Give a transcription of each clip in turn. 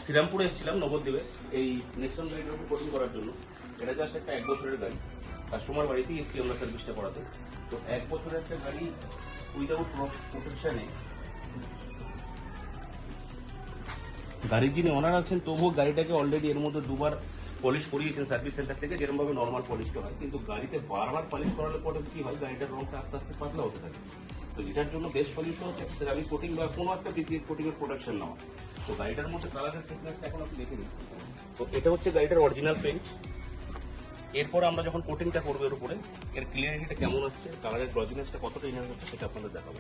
শ্রীরামপুরে এসেছিলাম নবদ্বীপে এই নেক্সন গাড়িটার উপর কোটিং করার জন্য। এটা জাস্ট একটা 1 বছরের গাড়ি, কাস্টমার বাড়িতেই এসেছি আমরা সার্ভিসটা করাতে। তো 1 বছরের একটা গাড়ি উইদাউট প্রোটেকশনে, গাড়ির যিনি ওনার আছেন তবুও গাড়িটাকে অলরেডি এর মধ্যে 2 বার পলিশ করিয়েছেন সার্ভিস সেন্টার থেকে, যেরকম ভাবে নর্মাল পলিশটা হয়। কিন্তু গাড়িতে বারবার পলিশ করার পরে কি হয়, গাড়িটার রংটা আস্তে আস্তে পাতলা হতে থাকে। তো এটার জন্য বেস্ট সলিউশন হচ্ছে সেরামিক কোটিং বা কোনো একটা কোটিং এর প্রোটেকশন নেওয়া। তো গাড়িটার মধ্যে কালারের থিকনেসটা এখন আপনি দেখে নিন। তো এটা হচ্ছে গাড়িটার অরিজিনাল পেইন্ট। এরপর আমরা যখন কোটিংটা করবো এর উপরে, এর ক্লিয়ারিটিটা কেমন আসছে, কালারের গ্লজিনেসটা কতটা ইনহ্যান্স হচ্ছে সেটা আপনাদের দেখাবো।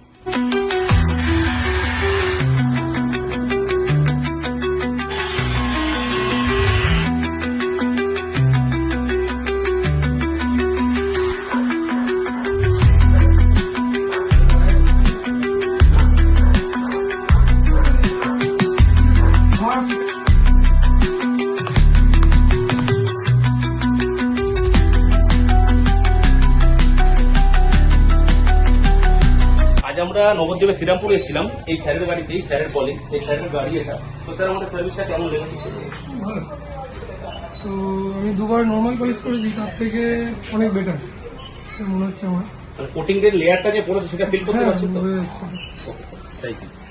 আজ আমরা নবদ্বীপে শ্রীরামপুরে এসেছিলাম এই স্যারের গাড়িতে, এই স্যারের কলিগ, এই স্যারের গাড়ি এটা। তো স্যার আমাদের সার্ভিসটা কেমন লেগেছে? ভালো। তো আমি 2 বার নর্মাল পলিশ করেছি, তার থেকে অনেক বেটার মনে হচ্ছে আমার। কোটিং এর লেয়ারটা যে পড়েছে সেটা ফিল করতে হ্যাঁ, পারছেন তো? বোঝা যাচ্ছে। Thank you.